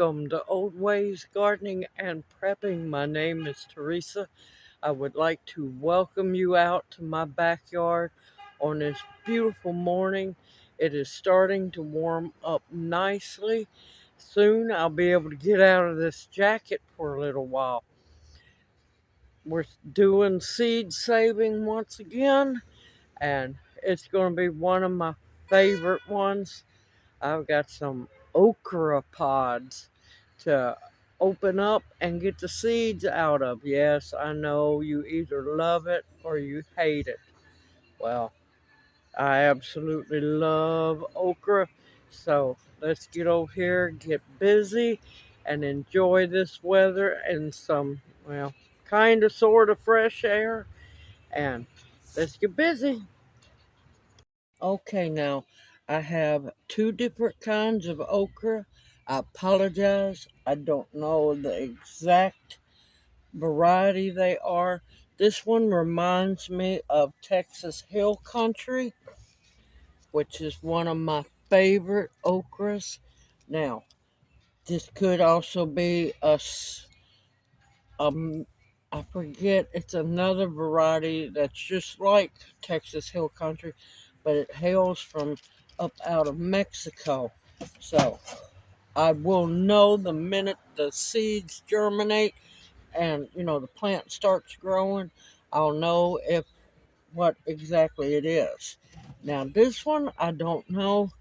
Welcome to Old Ways Gardening and Prepping. My name is Teresa. I would like to welcome you out to my backyard on this beautiful morning. It is starting to warm up nicely. Soon I'll be able to get out of this jacket for a little while. We're doing seed saving once again, and it's going to be one of my favorite ones. I've got some okra pods to open up and get the seeds out of. Yes, I know you either love it or you hate it. Well, I absolutely love okra. So let's get over here, get busy, and enjoy this weather and some, well, kind of sort of fresh air. And let's get busy. Okay, now I have two different kinds of okra. I apologize, I don't know the exact variety they are. This one reminds me of Texas Hill Country, which is one of my favorite okras. Now, this could also be um, I forget, it's another variety that's just like Texas Hill Country, but it hails from up out of Mexico. So I will know the minute the seeds germinate and the plant starts growing. I'll know if what exactly it is. Now this one I don't know,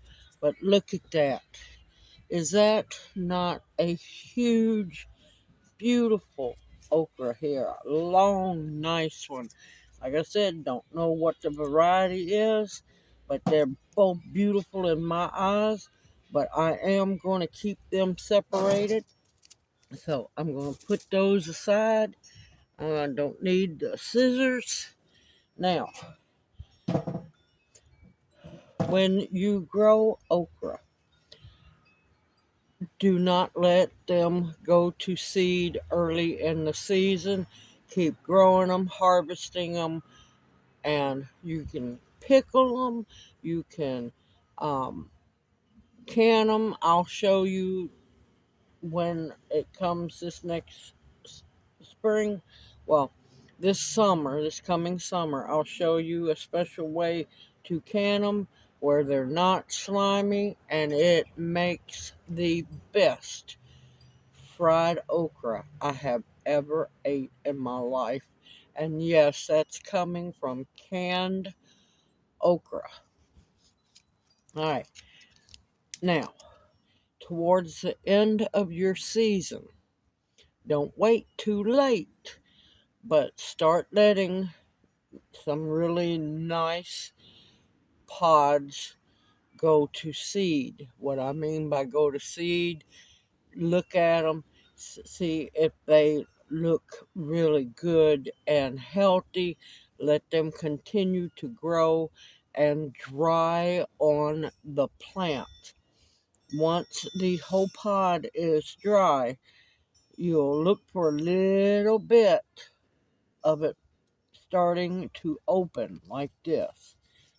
but look at that. Is that not a huge, beautiful okra here? A long, nice one. Like I said, don't know what the variety is, but they're both beautiful in my eyes. But I am going to keep them separated. So I'm going to put those aside. I don't need the scissors. Now, when you grow okra, do not let them go to seed early in the season. Keep growing them, harvesting them, and you can pickle them. You can can them. I'll show you when it comes this next spring. Well, this coming summer, I'll show you a special way to can them where they're not slimy, and it makes the best fried okra I have ever ate in my life. And yes, that's coming from canned okra. All right. Now, towards the end of your season, don't wait too late, but start letting some really nice pods go to seed. What I mean by go to seed, look at them, see if they look really good and healthy. Let them continue to grow and dry on the plant. Once the whole pod is dry, you'll look for a little bit of it starting to open like this.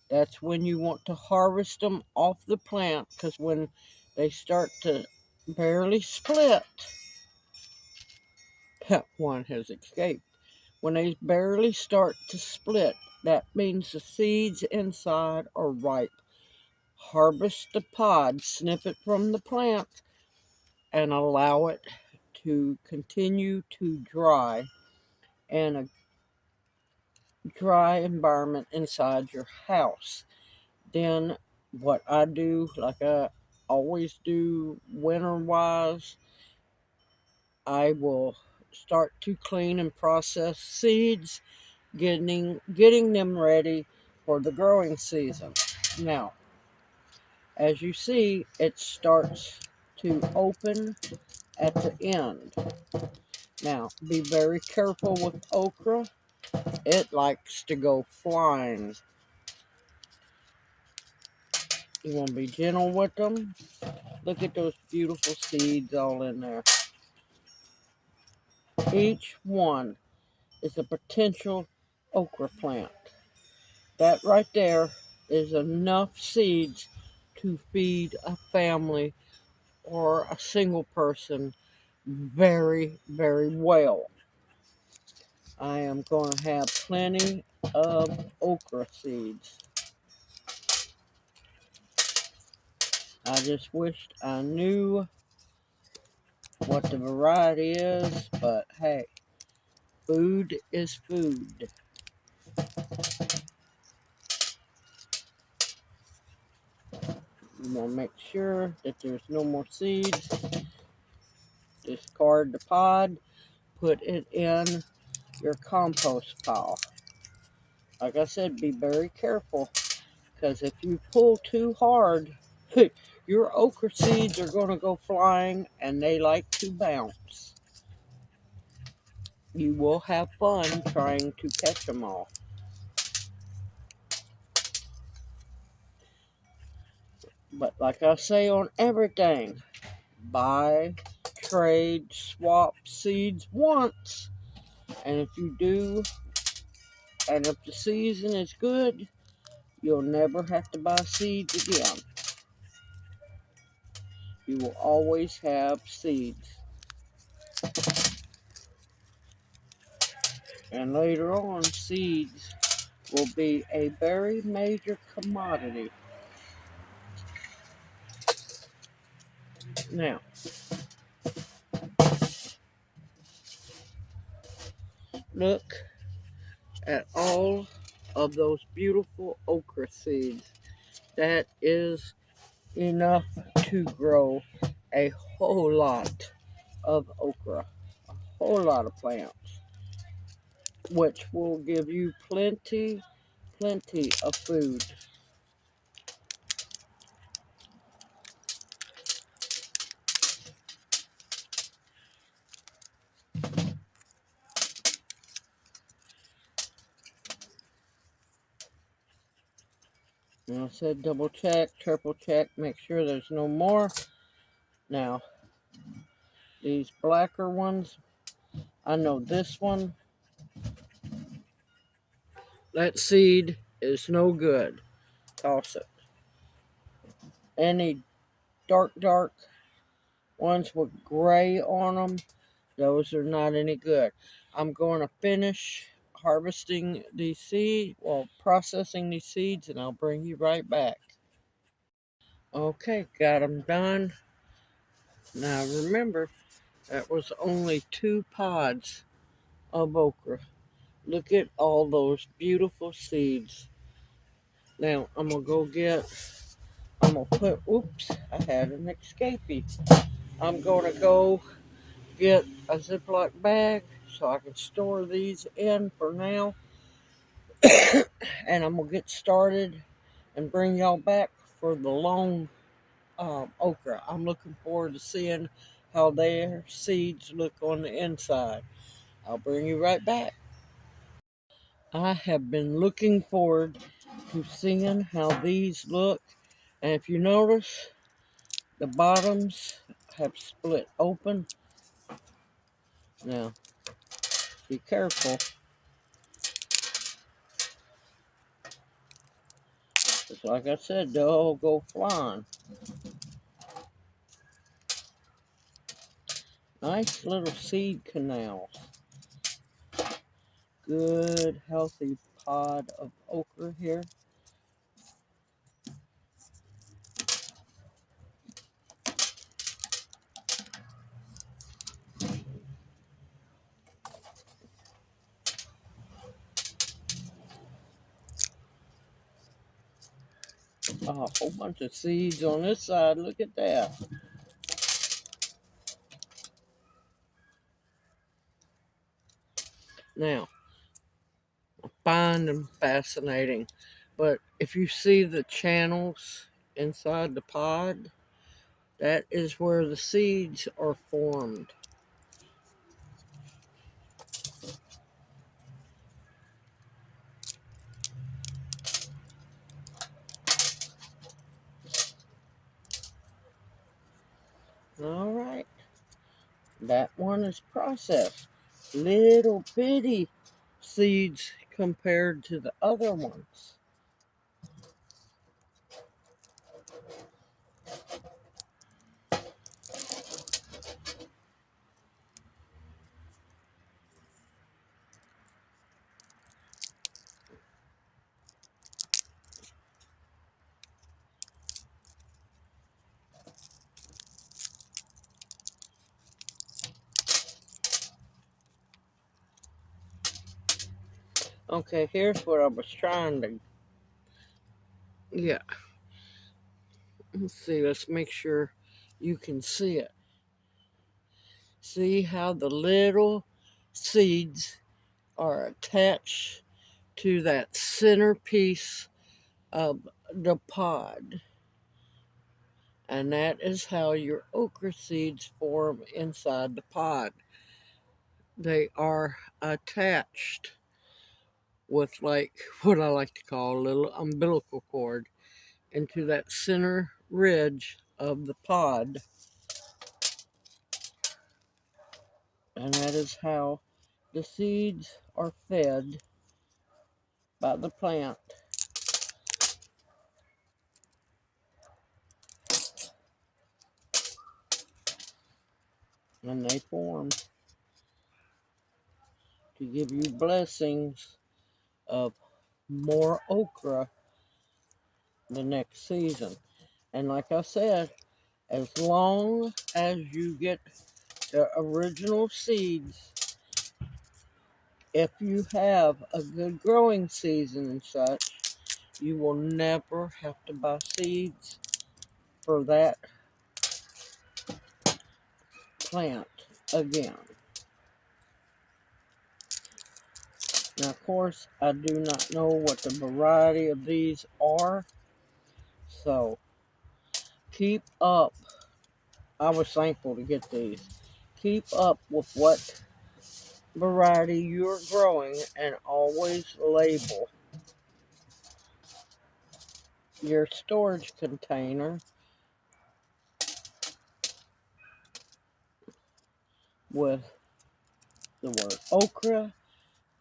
That's when you want to harvest them off the plant, because when they start to barely split, one has escaped. When they barely start to split, that means the seeds inside are ripe. Harvest the pod, snip it from the plant, and allow it to continue to dry in a dry environment inside your house. Then what I do, like I always do winter wise, I will start to clean and process seeds, getting them ready for the growing season. Now, as you see, it starts to open at the end. Now, be very careful with okra. It likes to go flying. You want to be gentle with them. Look at those beautiful seeds all in there. Each one is a potential okra plant. That right there is enough seeds to feed a family or a single person very, very well. I am going to have plenty of okra seeds. I just wished I knew what the variety is, but hey, food is food. You want to make sure that there's no more seeds. Discard the pod, put it in your compost pile. Like I said, be very careful, because if you pull too hard, your okra seeds are going to go flying, and they like to bounce. You will have fun trying to catch them all. But like I say on everything, buy, trade, swap seeds once. And if you do, and if the season is good, you'll never have to buy seeds again. You will always have seeds. And later on, seeds will be a very major commodity. Now, look at all of those beautiful okra seeds. That is enough to grow a whole lot of okra, a whole lot of plants, which will give you plenty of food. And I said double check, triple check, make sure there's no more. Now, these blacker ones, I know this one, that seed is no good. Toss it. Any dark ones with gray on them, those are not any good. I'm going to finish harvesting these seeds, well, processing these seeds, and I'll bring you right back. Okay, got them done. Now remember, that was only 2 pods of okra. Look at all those beautiful seeds. Now I'm going to I'm going to put, oops, I had an escapee. I'm going to go get a Ziploc bag so I can store these in for now. And I'm going to get started and bring y'all back for the long okra. I'm looking forward to seeing how their seeds look on the inside. I'll bring you right back. I have been looking forward to seeing how these look. And if you notice, the bottoms have split open. Now, be careful. Just like I said, they'll all go flying. Nice little seed canals. Good, healthy pod of okra here. A whole bunch of seeds on this side. Look at that. Now, I find them fascinating. But if you see the channels inside the pod, that is where the seeds are formed. All right. That one is processed. Little bitty seeds compared to the other ones. Okay, here's what I was trying to, yeah. Let's see, let's make sure you can see it. See how the little seeds are attached to that centerpiece of the pod. And that is how your okra seeds form inside the pod. They are attached with, like, what I like to call a little umbilical cord into that center ridge of the pod. And that is how the seeds are fed by the plant. And they form to give you blessings of more okra the next season. And like I said, as long as you get the original seeds, if you have a good growing season and such, you will never have to buy seeds for that plant again. Now, of course, I do not know what the variety of these are, so keep up. I was thankful to get these. Keep up with what variety you're growing and always label your storage container with the word okra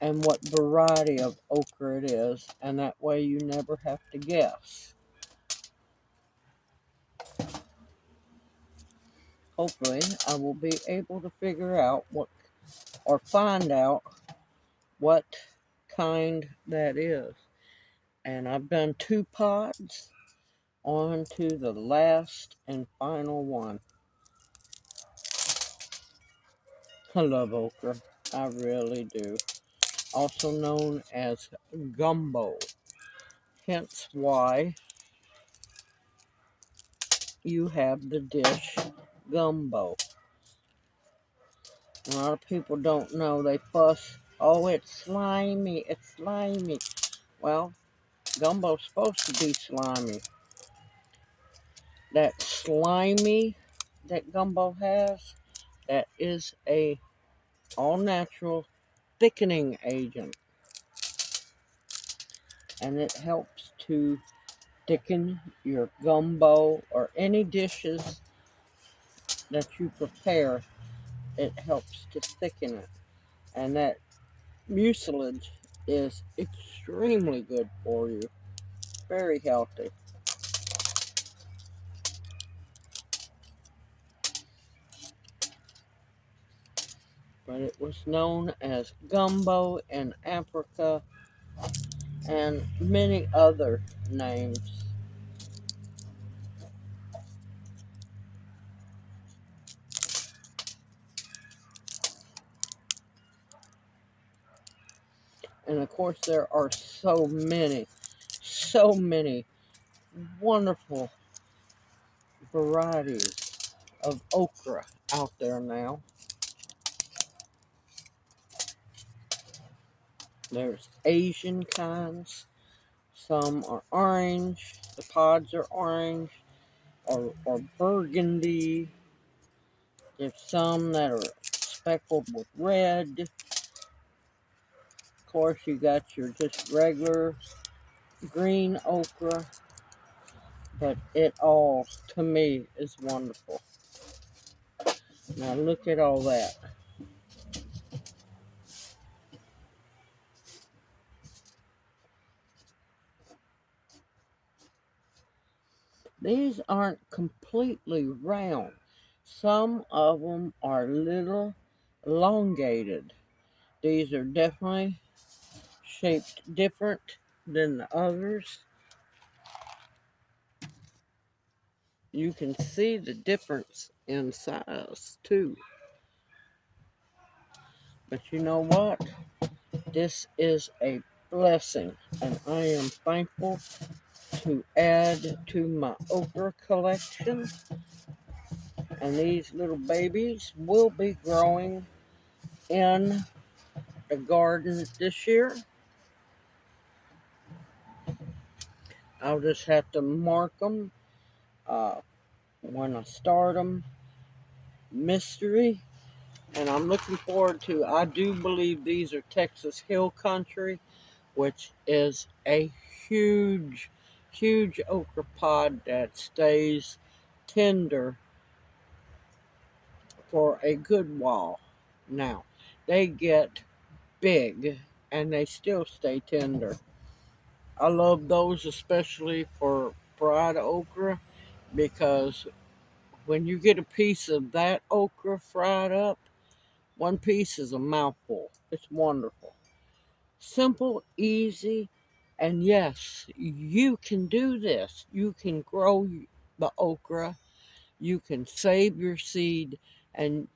and what variety of okra it is, and that way you never have to guess. Hopefully, I will be able to figure out what, or find out what kind that is. And I've done 2 pods, on to the last and final one. I love okra. I really do. Also known as gumbo. Hence why you have the dish gumbo. A lot of people don't know. They fuss, oh, it's slimy, it's slimy. Well, gumbo's supposed to be slimy. That slimy that gumbo has, that is a all-natural thickening agent. And it helps to thicken your gumbo or any dishes that you prepare. It helps to thicken it. And that mucilage is extremely good for you. Very healthy. But it was known as gumbo in Africa and many other names. And of course, there are so many wonderful varieties of okra out there now. There's Asian kinds. Some are orange. The pods are orange or burgundy. There's some that are speckled with red. Of course, you got your just regular green okra. But it all, to me, is wonderful. Now look at all that. These aren't completely round. Some of them are little elongated. These are definitely shaped different than the others. You can see the difference in size too. But you know what? This is a blessing, and I am thankful to add to my okra collection. And these little babies will be growing in the garden this year. I'll just have to mark them when I start them. Mystery. And I'm looking forward to, I do believe these are Texas Hill Country, which is a huge, huge okra pod that stays tender for a good while. Now, they get big and they still stay tender. I love those especially for fried okra because when you get a piece of that okra fried up, one piece is a mouthful. It's wonderful. Simple, easy, and yes, you can do this. You can grow the okra, you can save your seed, and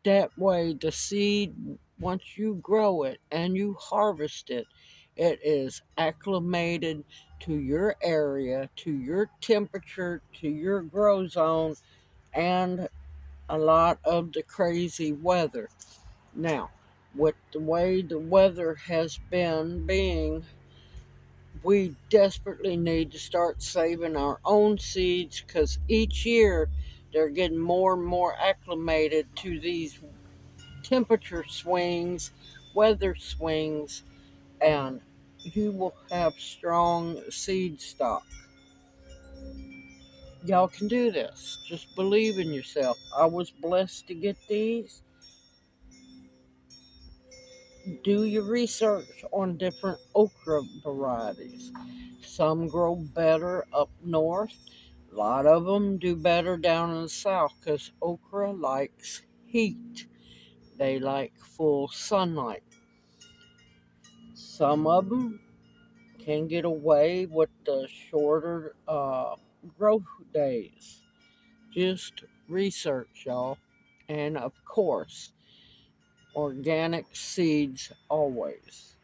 that way the seed, once you grow it and you harvest it, it is acclimated to your area, to your temperature, to your grow zone, and a lot of the crazy weather. Now, with the way the weather has been being, we desperately need to start saving our own seeds because each year they're getting more and more acclimated to these temperature swings, weather swings, and you will have strong seed stock. Y'all can do this. Just believe in yourself. I was blessed to get these. Do your research on different okra varieties. Some grow better up north. A lot of them do better down in the south because okra likes heat. They like full sunlight. Some of them can get away with the shorter growth days. Just research, y'all. And of course, organic seeds always.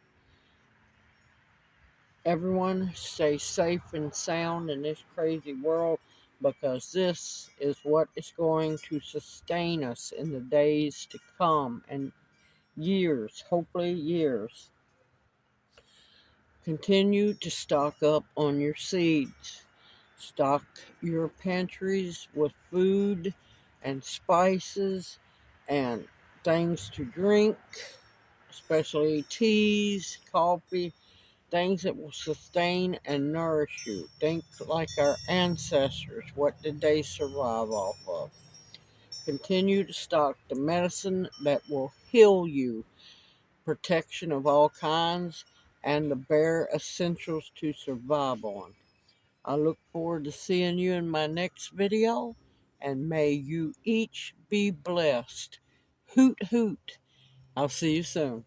Everyone stay safe and sound in this crazy world because this is what is going to sustain us in the days to come and years, hopefully years. Continue to stock up on your seeds. Stock your pantries with food and spices and things to drink, especially teas, coffee, things that will sustain and nourish you. Think like our ancestors. What did they survive off of? Continue to stock the medicine that will heal you, protection of all kinds, and the bare essentials to survive on. I look forward to seeing you in my next video, and may you each be blessed. Hoot, hoot. I'll see you soon.